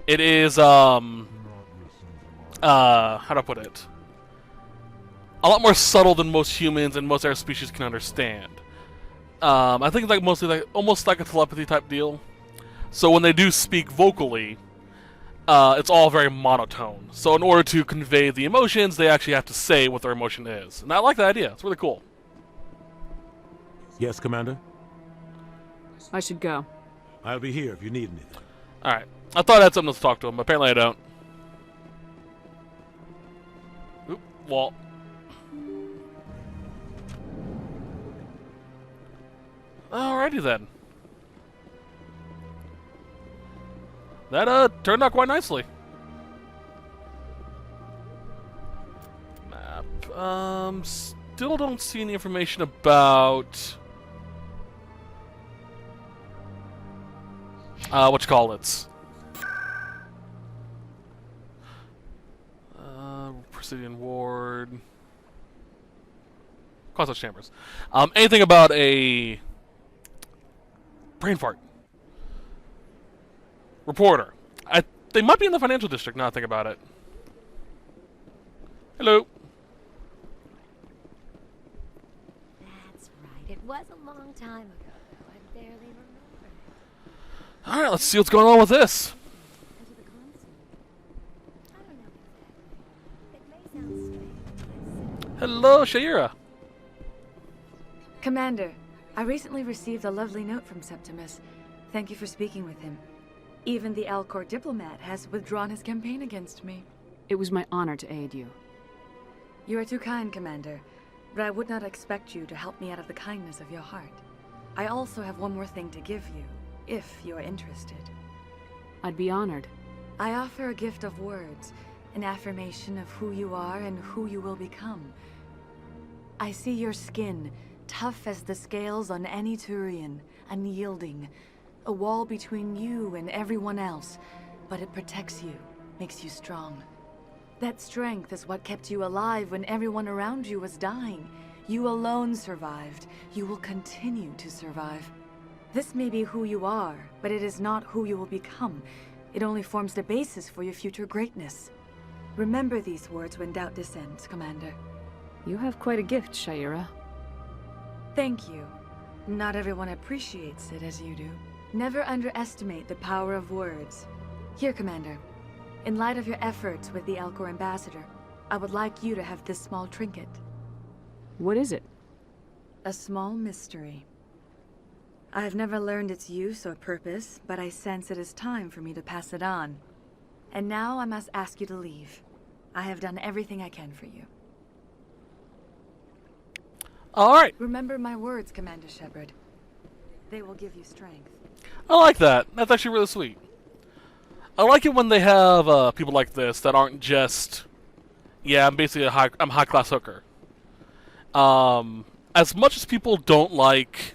It is how do I put it? A lot more subtle than most humans and most other species can understand. I think it's like mostly like almost like a telepathy type deal. So when they do speak vocally, it's all very monotone. So in order to convey the emotions, they actually have to say what their emotion is. And I like that idea. It's really cool. Yes, Commander? I should go. I'll be here if you need anything. Alright. I thought I had something to talk to him, but apparently I don't. Oop, wall. Alrighty then. That turned out quite nicely. Map. Still don't see any information about whatchamacallits. Presidian Ward. Crossroads Chambers. Anything about a brain fart? Reporter. They might be in the financial district now I think about it. Hello. That's right. It was a long time ago, though. I barely remember it. Alright, let's see what's going on with this. Enter the console. I don't know exactly. It may sound strange, but Hello, Shaira. Commander, I recently received a lovely note from Septimus. Thank you for speaking with him. Even the Alcor diplomat has withdrawn his campaign against me. It was my honor to aid you. You are too kind, Commander, but I would not expect you to help me out of the kindness of your heart. I also have one more thing to give you, if you are interested. I'd be honored. I offer a gift of words, an affirmation of who you are and who you will become. I see your skin, tough as the scales on any Turian, unyielding. A wall between you and everyone else, but it protects you, makes you strong. That strength is what kept you alive when everyone around you was dying. You alone survived. You will continue to survive. This may be who you are, but it is not who you will become. It only forms the basis for your future greatness. Remember these words when doubt descends, Commander. You have quite a gift, Shaira. Thank you. Not everyone appreciates it as you do. Never underestimate the power of words. Here, Commander. In light of your efforts with the Alcor ambassador, I would like you to have this small trinket. What is it? A small mystery. I have never learned its use or purpose, but I sense it is time for me to pass it on. And now I must ask you to leave. I have done everything I can for you. Alright. Remember my words, Commander Shepard. They will give you strength. I like that. That's actually really sweet. I like it when they have people like this that aren't just, yeah, I'm basically I'm a high class hooker. As much as people don't like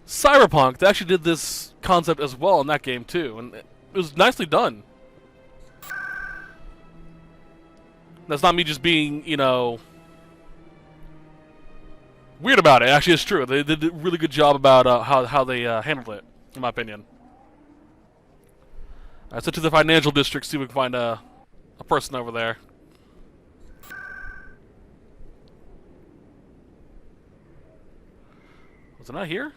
Cyberpunk, they actually did this concept as well in that game too, and it was nicely done. That's not me just being, you know, weird about it. Actually, it's true. They did a really good job about how they handled it, in my opinion. I sent to the financial district, see if we can find a person over there. Was it not here?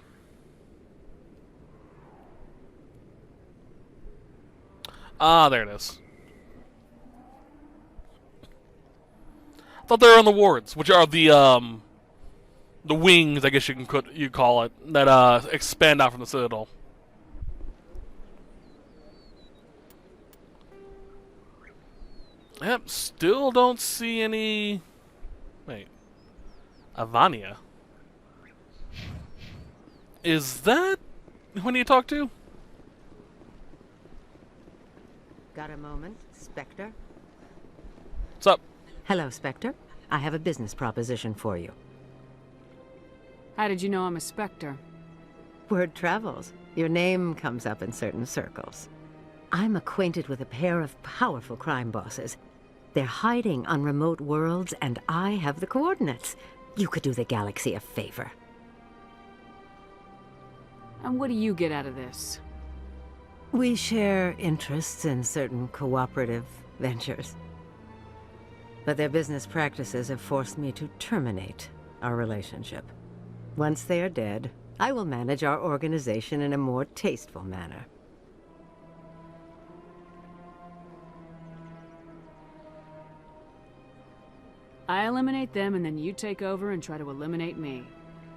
Ah, there it is. I thought they were on the wards, which are the wings, I guess you call it, that expand out from the citadel. Yep, still don't see any. Wait, Avania. Is that who do you talk to? Got a moment, Spectre? What's up? Hello, Spectre. I have a business proposition for you. How did you know I'm a Spectre? Word travels. Your name comes up in certain circles. I'm acquainted with a pair of powerful crime bosses. They're hiding on remote worlds, and I have the coordinates. You could do the galaxy a favor. And what do you get out of this? We share interests in certain cooperative ventures. But their business practices have forced me to terminate our relationship. Once they are dead, I will manage our organization in a more tasteful manner. I eliminate them and then you take over and try to eliminate me.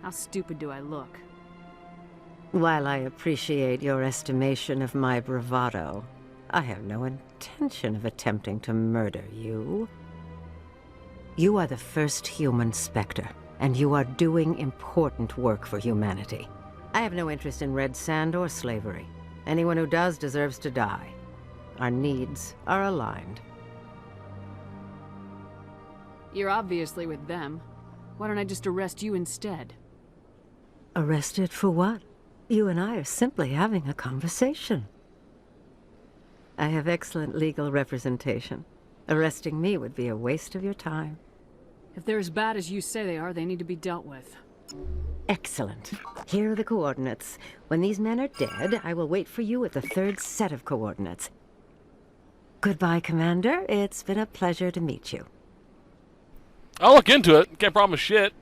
How stupid do I look? While I appreciate your estimation of my bravado, I have no intention of attempting to murder you. You are the first human Spectre, and you are doing important work for humanity. I have no interest in red sand or slavery. Anyone who does deserves to die. Our needs are aligned. You're obviously with them. Why don't I just arrest you instead? Arrested for what? You and I are simply having a conversation. I have excellent legal representation. Arresting me would be a waste of your time. If they're as bad as you say they are, they need to be dealt with. Excellent. Here are the coordinates. When these men are dead, I will wait for you at the third set of coordinates. Goodbye, Commander. It's been a pleasure to meet you. I'll look into it. Can't promise shit.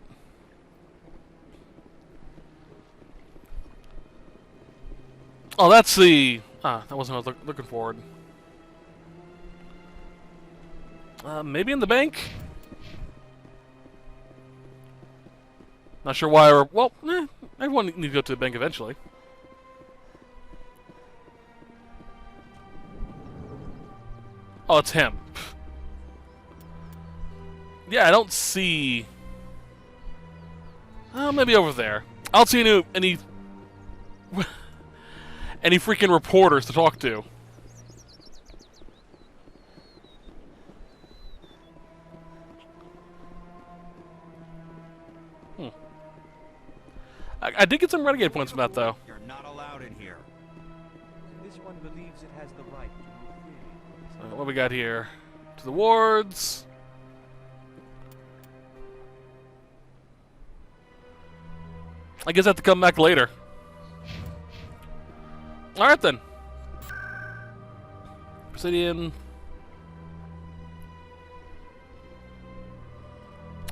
Oh, that's the... that wasn't what I was looking forward. Maybe in the bank? Not sure why or... Well, everyone needs to go to the bank eventually. Oh, it's him. Yeah, I don't see... maybe over there. I don't see any any freaking reporters to talk to. I did get some renegade points from that, though. You're not allowed in here. This one believes it has the right to What we got here? To the wards. I guess I have to come back later. Alright then. Presidium.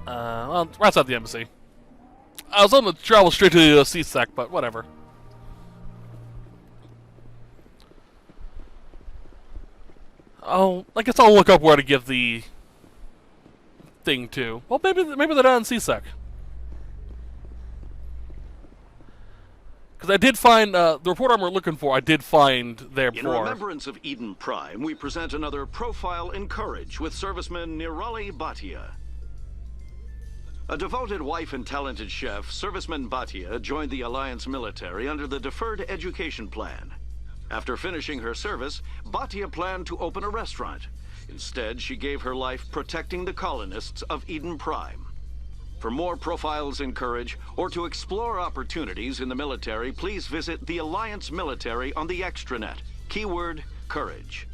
Well, right outside the embassy. I was going to travel straight to the CSEC, but whatever. Oh, I guess I'll look up where to give the thing to. Well, maybe they're not on CSEC. Because I did find, the report armor we're looking for, I did find there before. In remembrance of Eden Prime, we present another profile in courage with serviceman Nirali Bhatia. A devoted wife and talented chef, serviceman Bhatia joined the Alliance military under the Deferred Education Plan. After finishing her service, Bhatia planned to open a restaurant. Instead, she gave her life protecting the colonists of Eden Prime. For more profiles in courage, or to explore opportunities in the military, please visit the Alliance Military on the extranet. Keyword, courage.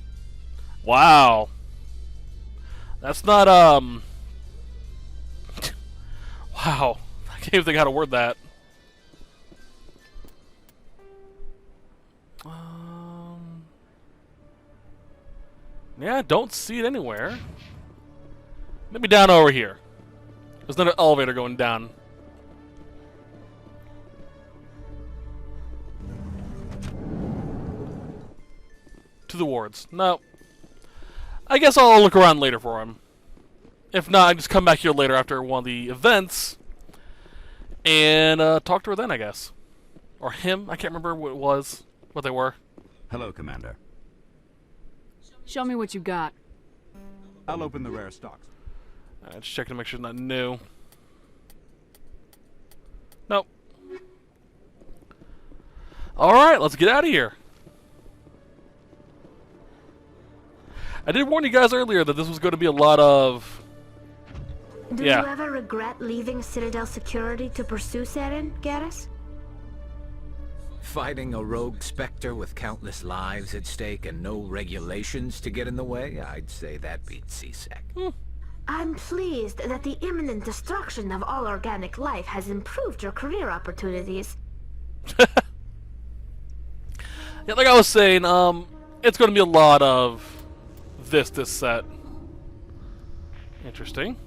Wow. That's not, Wow. I can't even think how to word that. Yeah, I don't see it anywhere. Maybe down over here. There's another elevator going down. To the wards. No. I guess I'll look around later for him. If not, I just come back here later after one of the events and talk to her then, I guess. Or him. I can't remember what it was, what they were. Hello, Commander. Show me what you got. I'll open the rare stocks. Just checking to make sure it's not new. Nope. Alright, let's get out of here. I did warn you guys earlier that this was going to be a lot of... Do you ever regret leaving Citadel Security to pursue Seran, Garrus? Fighting a rogue Spectre with countless lives at stake and no regulations to get in the way? I'd say that beats CSEC. I'm pleased that the imminent destruction of all organic life has improved your career opportunities. Yeah, like I was saying, it's going to be a lot of this set. Interesting.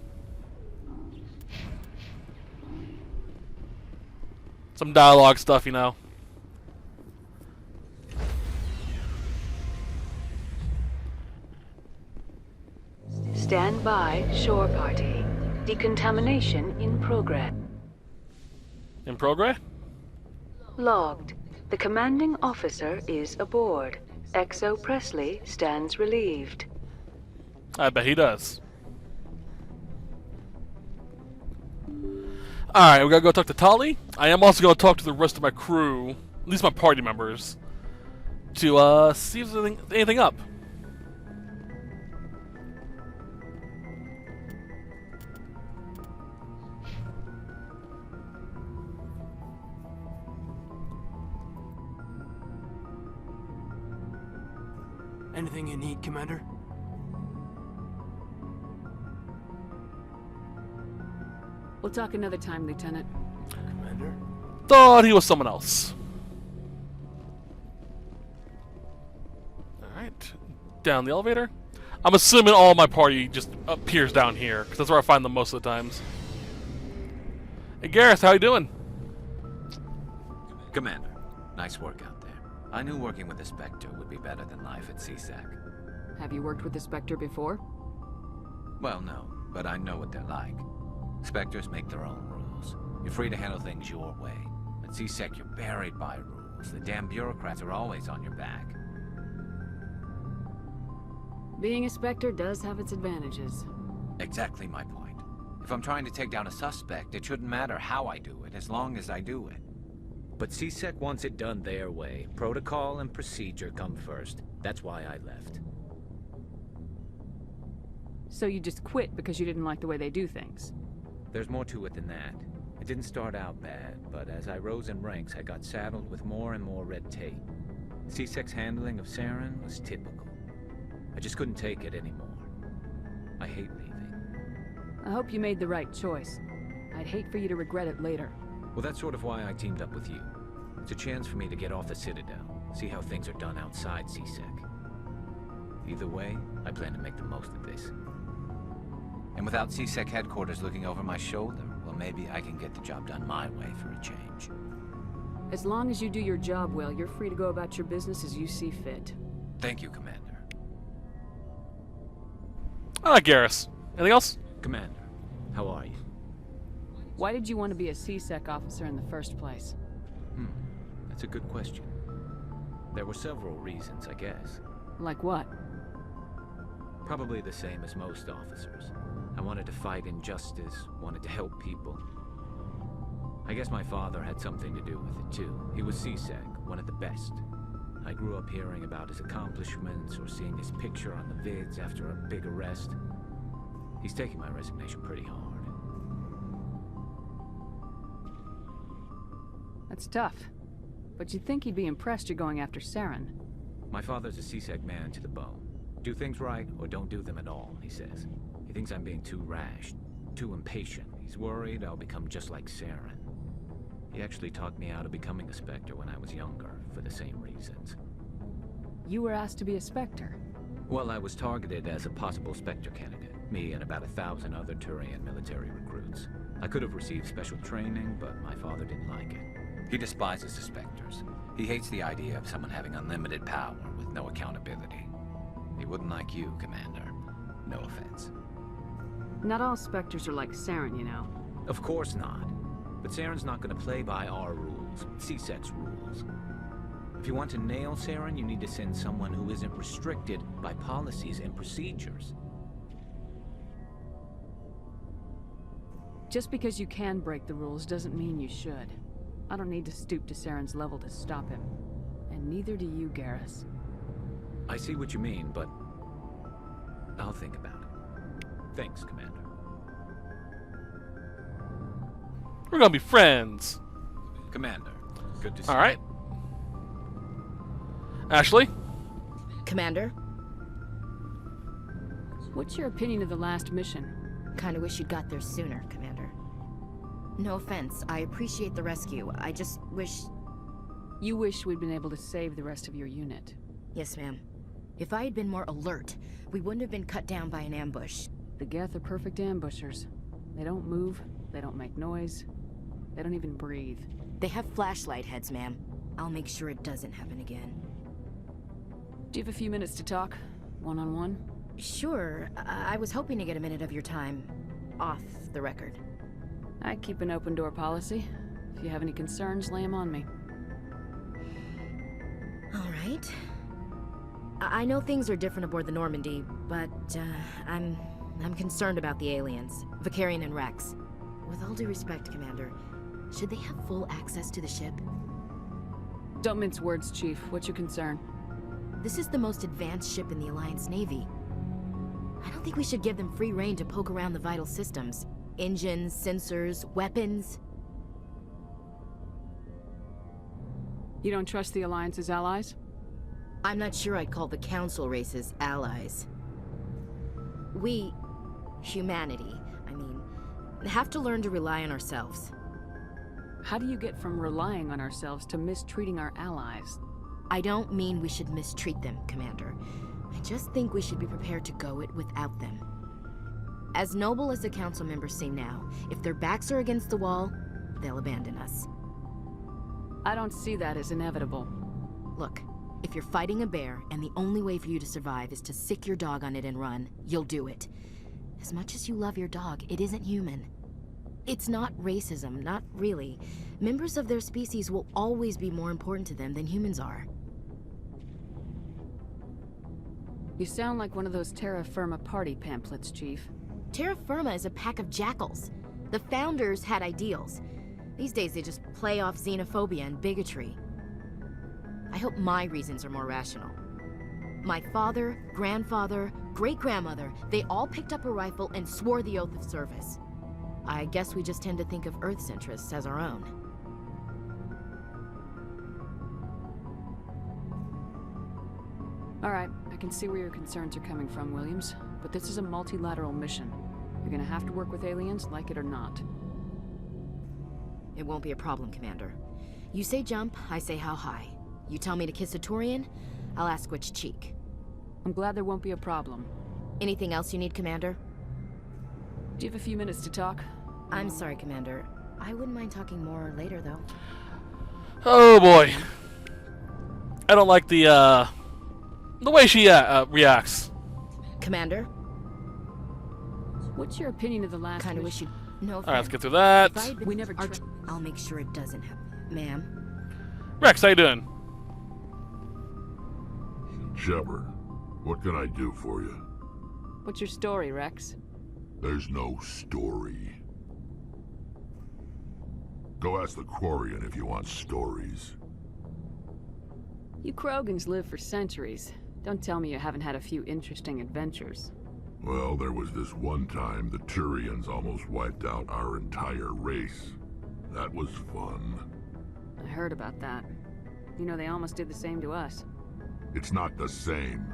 Some dialogue stuff, you know. Stand by, shore party. Decontamination in progress. In progress? Logged. The commanding officer is aboard. Exo Presley stands relieved. I bet he does. Alright, we gotta go talk to Tali. I am also gonna talk to the rest of my crew, at least my party members, to see if there's anything up. Anything you need, Commander? We'll talk another time, Lieutenant. Commander? Thought he was someone else. Alright, down the elevator. I'm assuming all my party just appears down here, because that's where I find them most of the times. Hey Gareth, how you doing? Commander, nice work out there. I knew working with the Spectre would be better than life at CSEC. Have you worked with the Spectre before? Well, no, but I know what they're like. Spectres make their own rules. You're free to handle things your way. At CSEC, you're buried by rules. The damn bureaucrats are always on your back. Being a Spectre does have its advantages. Exactly my point. If I'm trying to take down a suspect, it shouldn't matter how I do it, as long as I do it. But CSEC wants it done their way. Protocol and procedure come first. That's why I left. So you just quit because you didn't like the way they do things? There's more to it than that. It didn't start out bad, but as I rose in ranks, I got saddled with more and more red tape. CSEC's handling of Seran was typical. I just couldn't take it anymore. I hate leaving. I hope you made the right choice. I'd hate for you to regret it later. Well, that's sort of why I teamed up with you. It's a chance for me to get off the Citadel, see how things are done outside CSEC. Either way, I plan to make the most of this. And without CSEC headquarters looking over my shoulder, well, maybe I can get the job done my way for a change. As long as you do your job well, you're free to go about your business as you see fit. Thank you, Commander. Garrus. Anything else? Commander, how are you? Why did you want to be a CSEC officer in the first place? That's a good question. There were several reasons, I guess. Like what? Probably the same as most officers. I wanted to fight injustice, wanted to help people. I guess my father had something to do with it too. He was CSEC, one of the best. I grew up hearing about his accomplishments or seeing his picture on the vids after a big arrest. He's taking my resignation pretty hard. That's tough. But you'd think he'd be impressed you're going after Seran. My father's a CSEC man to the bone. Do things right or don't do them at all, he says. He thinks I'm being too rash, too impatient. He's worried I'll become just like Seran. He actually talked me out of becoming a Spectre when I was younger, for the same reasons. You were asked to be a Spectre? Well, I was targeted as a possible Spectre candidate. Me and about 1,000 other Turian military recruits. I could have received special training, but my father didn't like it. He despises the Spectres. He hates the idea of someone having unlimited power with no accountability. He wouldn't like you, Commander. No offense. Not all Spectres are like Seran, you know. Of course not. But Seran's not going to play by our rules, CSEC's rules. If you want to nail Seran, you need to send someone who isn't restricted by policies and procedures. Just because you can break the rules doesn't mean you should. I don't need to stoop to Seran's level to stop him. And neither do you, Garrus. I see what you mean, but I'll think about it. Thanks, Commander. We're gonna be friends. Commander, good to see you. Alright. Ashley? Commander? What's your opinion of the last mission? Kinda wish you'd got there sooner, Commander. No offense, I appreciate the rescue. I just wish... You wish we'd been able to save the rest of your unit. Yes, ma'am. If I had been more alert, we wouldn't have been cut down by an ambush. The Geth are perfect ambushers. They don't move, they don't make noise, they don't even breathe. They have flashlight heads, ma'am. I'll make sure it doesn't happen again. Do you have a few minutes to talk? One-on-one? Sure. I was hoping to get a minute of your time off the record. I keep an open door policy. If you have any concerns, lay them on me. All right. I know things are different aboard the Normandy, but I'm concerned about the aliens, Vicarian and Rex. With all due respect, Commander, should they have full access to the ship? Don't mince words, Chief. What's your concern? This is the most advanced ship in the Alliance Navy. I don't think we should give them free rein to poke around the vital systems. Engines, sensors, weapons. You don't trust the Alliance's allies? I'm not sure I'd call the Council races allies. We, humanity, I mean, have to learn to rely on ourselves. How do you get from relying on ourselves to mistreating our allies? I don't mean we should mistreat them, Commander. I just think we should be prepared to go it without them. As noble as the Council members seem now, if their backs are against the wall, they'll abandon us. I don't see that as inevitable. Look, if you're fighting a bear and the only way for you to survive is to sick your dog on it and run, you'll do it. As much as you love your dog, it isn't human. It's not racism, not really. Members of their species will always be more important to them than humans are. You sound like one of those Terra Firma party pamphlets, Chief. Terra Firma is a pack of jackals. The founders had ideals. These days they just play off xenophobia and bigotry. I hope my reasons are more rational. My father, grandfather, great-grandmother, they all picked up a rifle and swore the oath of service. I guess we just tend to think of Earth's interests as our own. All right, I can see where your concerns are coming from, Williams. But this is a multilateral mission. You're gonna have to work with aliens, like it or not. It won't be a problem, Commander. You say jump, I say how high. You tell me to kiss a Turian, I'll ask which cheek. I'm glad there won't be a problem. Anything else you need, Commander? Do you have a few minutes to talk? I'm sorry, Commander. I wouldn't mind talking more later, though. Oh boy. I don't like the way she reacts. Commander? What's your opinion of the last Kinda wish you'd... No, Alright, let's get through that. We never I'll make sure it doesn't happen. Ma'am? Rex, how you doing? Shepard, what can I do for you? What's your story, Rex? There's no story. Go ask the Quarian if you want stories. You Krogans live for centuries. Don't tell me you haven't had a few interesting adventures. Well, there was this one time the Turians almost wiped out our entire race. That was fun. I heard about that. You know, they almost did the same to us. It's not the same.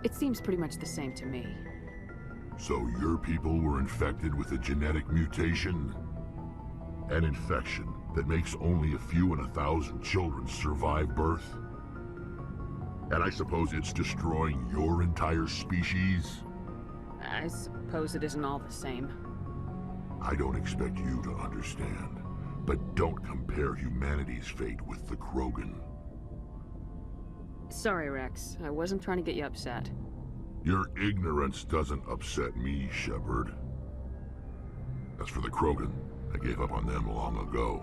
It seems pretty much the same to me. So your people were infected with a genetic mutation? An infection that makes only a few in 1,000 children survive birth? And I suppose it's destroying your entire species? I suppose it isn't all the same. I don't expect you to understand, but don't compare humanity's fate with the Krogan. Sorry, Rex. I wasn't trying to get you upset. Your ignorance doesn't upset me, Shepard. As for the Krogan, I gave up on them long ago.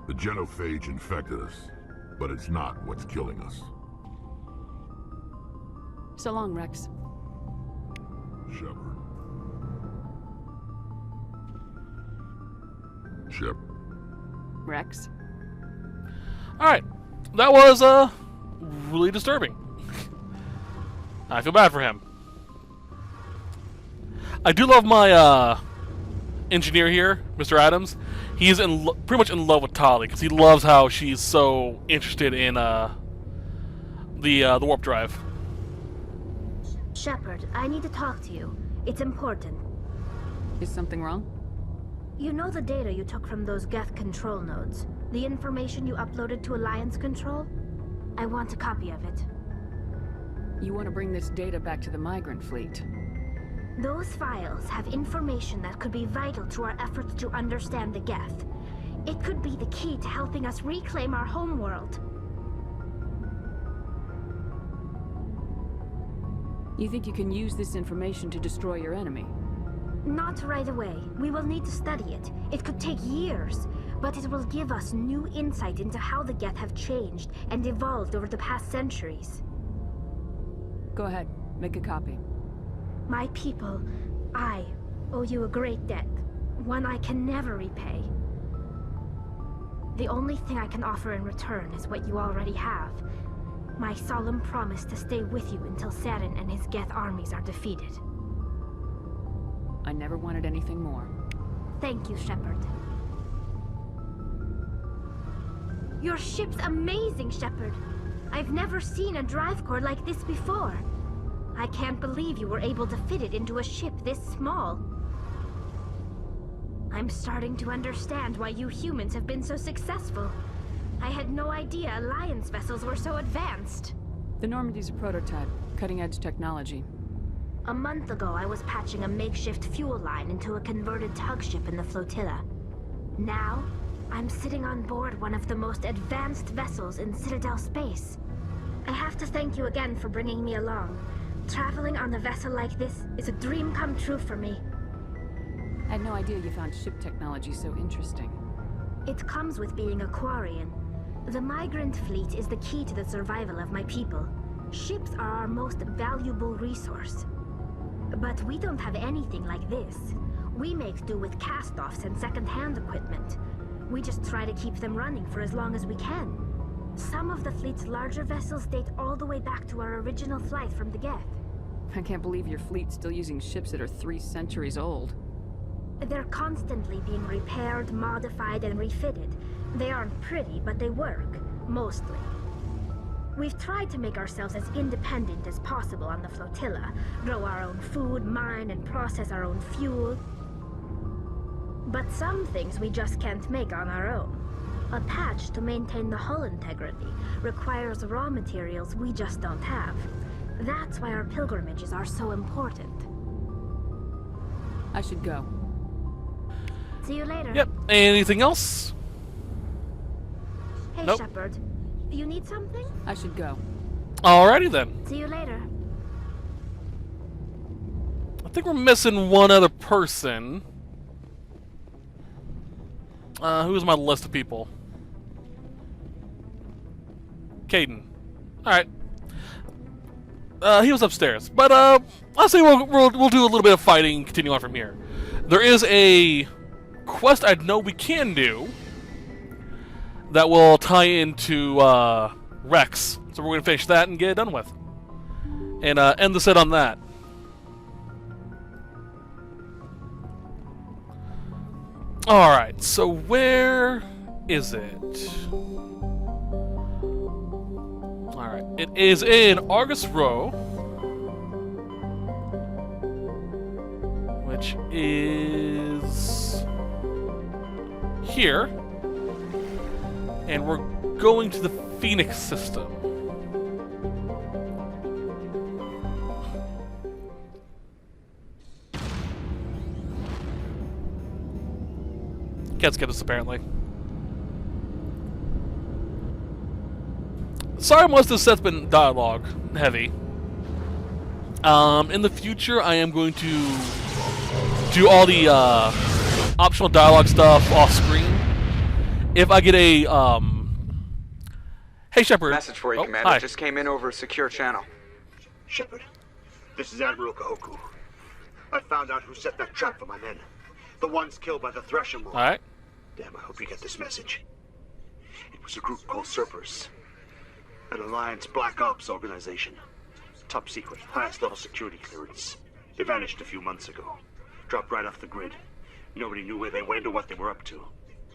The genophage infected us, but it's not what's killing us. So long, Rex. Shepard. Shepard. Rex? Alright. That was, really disturbing. I feel bad for him. I do love my, engineer here, Mr. Adams. He's pretty much in love with Tali, because he loves how she's so interested in, the warp drive. Shepard, I need to talk to you. It's important. Is something wrong? You know the data you took from those Geth control nodes? The information you uploaded to Alliance Control? I want a copy of it. You want to bring this data back to the migrant fleet? Those files have information that could be vital to our efforts to understand the Geth. It could be the key to helping us reclaim our homeworld. You think you can use this information to destroy your enemy? Not right away. We will need to study it. It could take years, but it will give us new insight into how the Geth have changed and evolved over the past centuries. Go ahead, make a copy. My people, I owe you a great debt, one I can never repay. The only thing I can offer in return is what you already have. My solemn promise to stay with you until Sarin and his Geth armies are defeated. I never wanted anything more. Thank you, Shepard. Your ship's amazing, Shepard. I've never seen a drive core like this before. I can't believe you were able to fit it into a ship this small. I'm starting to understand why you humans have been so successful. I had no idea Alliance vessels were so advanced. The Normandy's a prototype, cutting-edge technology. A month ago, I was patching a makeshift fuel line into a converted tug ship in the flotilla. Now, I'm sitting on board one of the most advanced vessels in Citadel space. I have to thank you again for bringing me along. Traveling on a vessel like this is a dream come true for me. I had no idea you found ship technology so interesting. It comes with being a Quarian. The migrant fleet is the key to the survival of my people. Ships are our most valuable resource. But we don't have anything like this. We make do with cast-offs and second-hand equipment. We just try to keep them running for as long as we can. Some of the fleet's larger vessels date all the way back to our original flight from the Geth. I can't believe your fleet's still using ships that are 3 centuries old. They're constantly being repaired, modified, and refitted. They aren't pretty, but they work. Mostly. We've tried to make ourselves as independent as possible on the flotilla. Grow our own food, mine, and process our own fuel. But some things we just can't make on our own. A patch to maintain the hull integrity requires raw materials we just don't have. That's why our pilgrimages are so important. I should go. See you later. Yep. Anything else? Hey, Nope. Shepard. You need something? I should go. Alrighty then. See you later. I think we're missing one other person. Who's my list of people? Caden. Alright. He was upstairs. But, I'll say we'll do a little bit of fighting and continue on from here. There is a quest I know we can do that will tie into, Rex. So we're going to finish that and get it done with. And, end the set on that. Alright, so where is it? Alright, it is in Argus Row, which is here, and we're going to the Phoenix system. Can't skip this, apparently. Sorry, most of this set's been dialogue heavy. In the future, I am going to do all the optional dialogue stuff off screen. If I get a hey Shepard. Message for you, Commander. Hi. Just came in over a secure channel. Shepard, this is Admiral Kahoku. I found out who set that trap for my men. The ones killed by the Thresher Moon. Alright. Damn, I hope you get this message. It was a group called Serpers. An Alliance Black Ops organization. Top secret, highest level security clearance. They vanished a few months ago. Dropped right off the grid. Nobody knew where they went or what they were up to.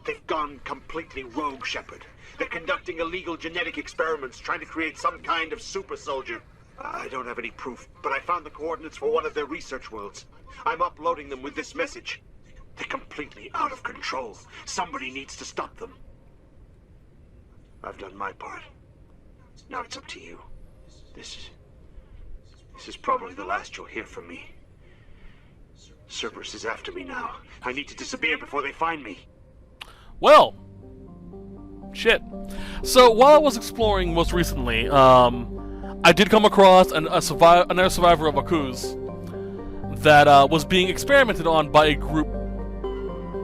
They've gone completely rogue, Shepard. They're conducting illegal genetic experiments, trying to create some kind of super soldier. I don't have any proof, but I found the coordinates for one of their research worlds. I'm uploading them with this message. They're completely out of control. Somebody needs to stop them. I've done my part. Now it's up to you. This is probably the last you'll hear from me. Cerberus is after me now. I need to disappear before they find me. Well, shit. So while I was exploring most recently, I did come across another survivor of Akuz that was being experimented on by a group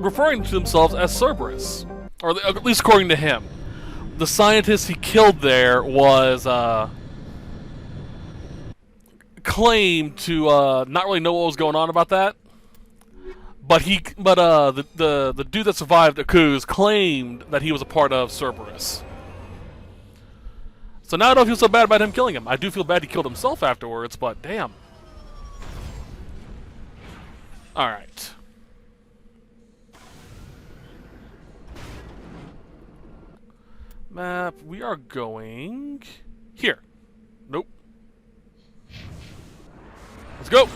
referring to themselves as Cerberus, or at least according to him. The scientist he killed there was claimed to not really know what was going on about that, but the dude that survived Akuz claimed that he was a part of Cerberus. So now I don't feel so bad about him killing him. I do feel bad he killed himself afterwards, but damn. Alright. Map, we are going here. Nope. Let's go.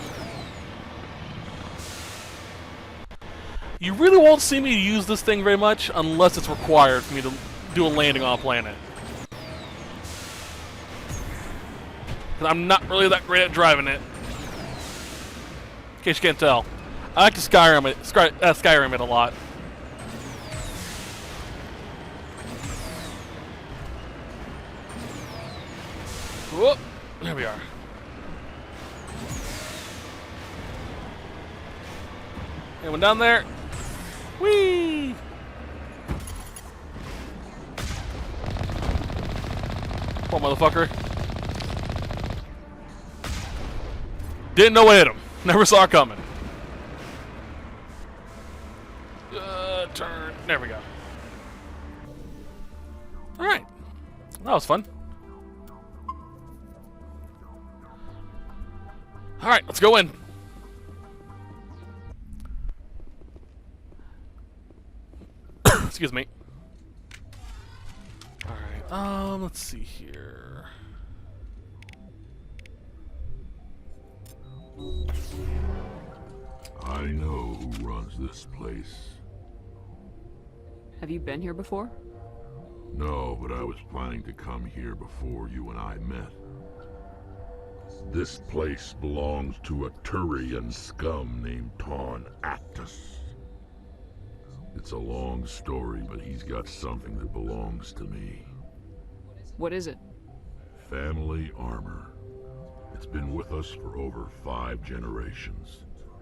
You really won't see me use this thing very much unless it's required for me to do a landing on a planet. Because I'm not really that great at driving it. In case you can't tell. I like to Skyrim it a lot. Whoop! There we are. Anyone down there? Whee! Poor motherfucker. Didn't know what hit him. Never saw it coming. Turn. There we go. Alright. That was fun. Alright, let's go in. Excuse me. Alright, let's see here. I know who runs this place. Have you been here before? No, but I was planning to come here before you and I met. This place belongs to a Turian scum named Tarn Actus. It's a long story, but he's got something that belongs to me. What is it? Family armor. It's been with us for over 5 generations.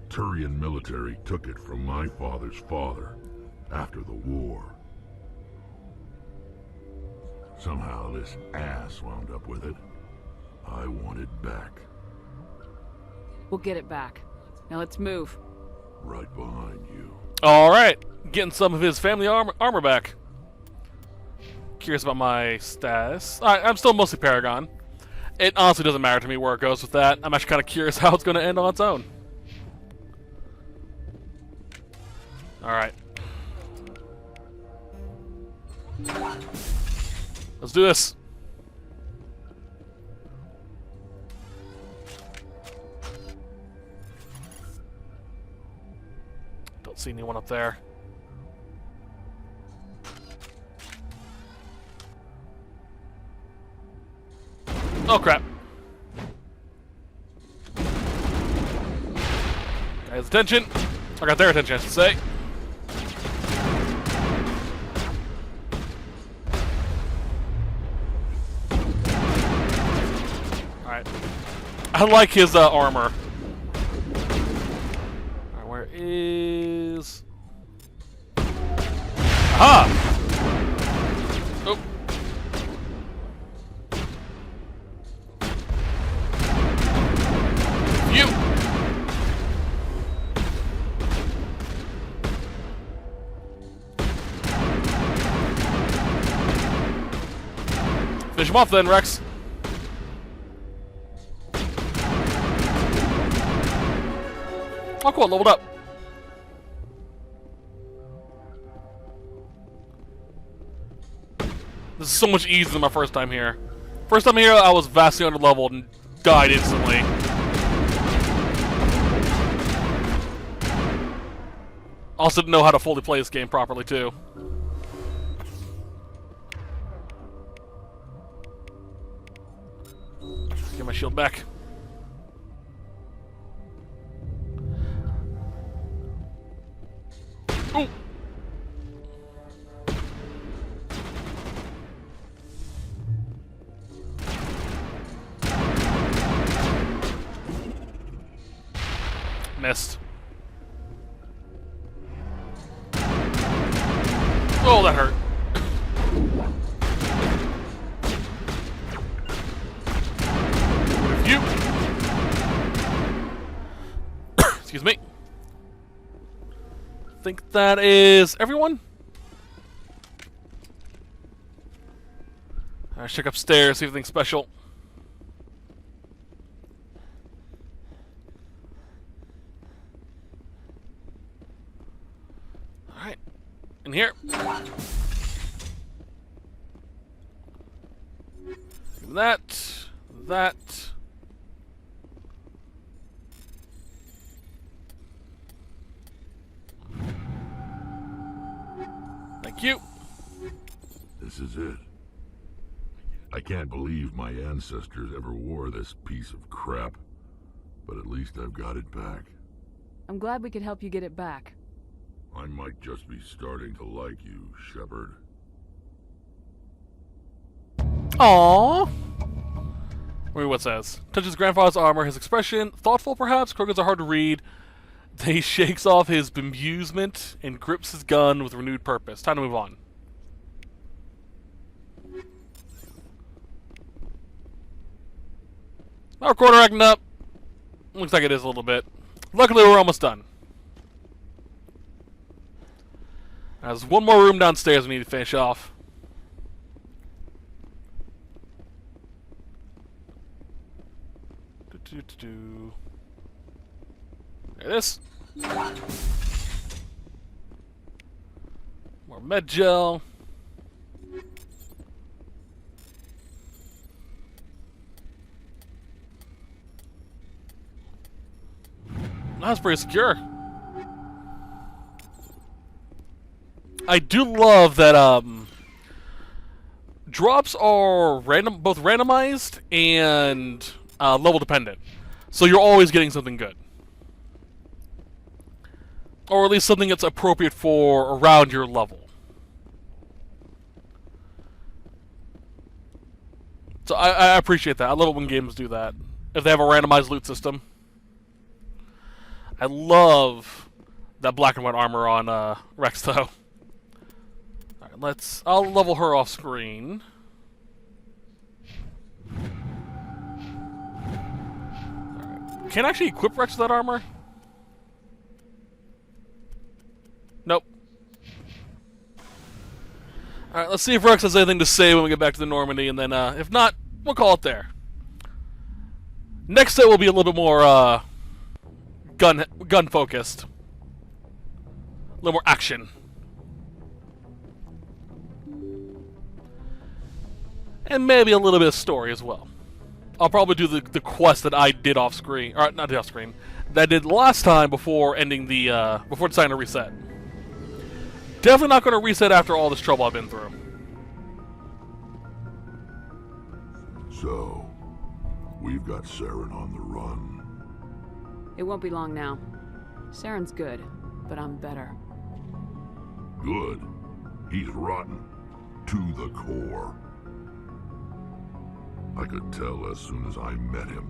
Turian military took it from my father's father after the war. Somehow this ass wound up with it. I want it back. We'll get it back. Now let's move. Right behind you. Alright, getting some of his family armor back. Curious about my status. I'm still mostly Paragon. It honestly doesn't matter to me where it goes with that. I'm actually kind of curious how it's going to end on its own. Alright. Let's do this. Don't see anyone up there. Oh crap. Got his attention. I got their attention, I should say. Alright. I like his armor. Alright, where is... Aha! Oh. You! Finish him off then, Rex. Oh, cool, leveled up. This is so much easier than my first time here. First time here, I was vastly underleveled and died instantly. Also didn't know how to fully play this game properly, too. Get my shield back. Ooh. Missed. Oh, that hurt. You. Excuse me. I think that is everyone. Alright, check upstairs, see if anything special. Alright. In here. That. Thank you. This is it. I can't believe my ancestors ever wore this piece of crap, but at least I've got it back. I'm glad we could help you get it back. I might just be starting to like you, Shepard. Aww. Wait, what says? Touches grandfather's armor, his expression, thoughtful perhaps, Krogans are hard to read. Then he shakes off his bemusement and grips his gun with renewed purpose. Time to move on. Our quarter acting up. Looks like it is a little bit. Luckily, we're almost done. There's one more room downstairs we need to finish off. There it is. More med gel. That's pretty secure. I do love that drops are both randomized and level dependent, so you're always getting something good, or at least something that's appropriate for around your level. So I appreciate that. I love it when games do that if they have a randomized loot system. I love that black and white armor on Rex, though. Alright, I'll level her off screen. Alright. Can't actually equip Rex with that armor? Nope. Alright, let's see if Rex has anything to say when we get back to the Normandy, and then, if not, we'll call it there. Next set will be a little bit more, gun focused. A little more action. And maybe a little bit of story as well. I'll probably do the quest that I did off screen, or not did off screen, that I did last time before ending the before deciding to reset. Definitely not going to reset after all this trouble I've been through. So, we've got Seran on the run. It won't be long now. Saren's good, but I'm better. Good? He's rotten. To the core. I could tell as soon as I met him.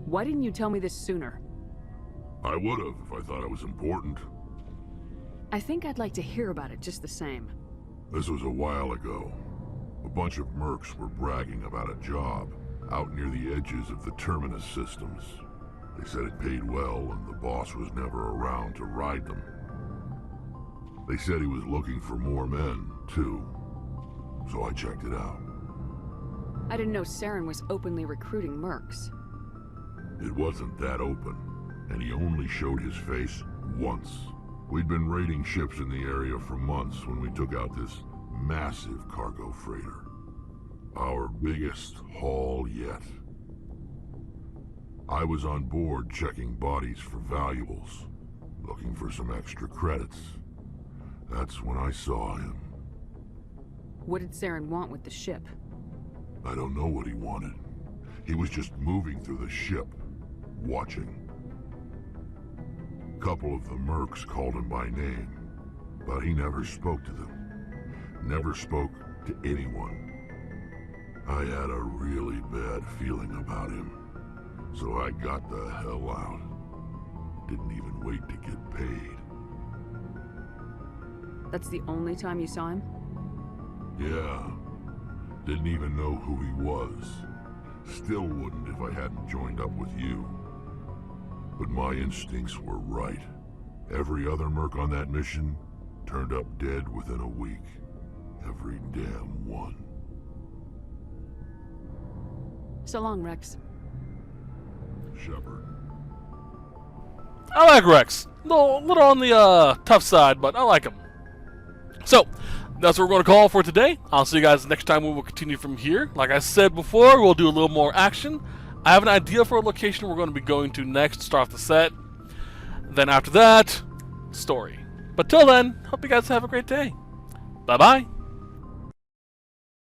Why didn't you tell me this sooner? I would have if I thought it was important. I think I'd like to hear about it just the same. This was a while ago. A bunch of mercs were bragging about a job out near the edges of the Terminus systems. They said it paid well and the boss was never around to ride them. They said he was looking for more men, too. So I checked it out. I didn't know Seran was openly recruiting mercs. It wasn't that open, and he only showed his face once. We'd been raiding ships in the area for months when we took out this massive cargo freighter. Our biggest haul yet. I was on board checking bodies for valuables. looking for some extra credits. That's when I saw him. What did Seran want with the ship? I don't know what he wanted. He was just moving through the ship, watching. Couple of the mercs called him by name, but he never spoke to them. Never spoke to anyone. I had a really bad feeling about him, so I got the hell out. Didn't even wait to get paid. That's the only time you saw him? Yeah. Didn't even know who he was. Still wouldn't if I hadn't joined up with you. But my instincts were right. Every other merc on that mission turned up dead within a week. Every damn one. So long, Rex. Shepard. I like Rex. Little on the tough side, but I like him. So, that's what we're going to call for today. I'll see you guys next time. We will continue from here. Like I said before, we'll do a little more action. I have an idea for a location we're going to be going to next to start the set. Then after that, story. But till then, hope you guys have a great day. Bye-bye.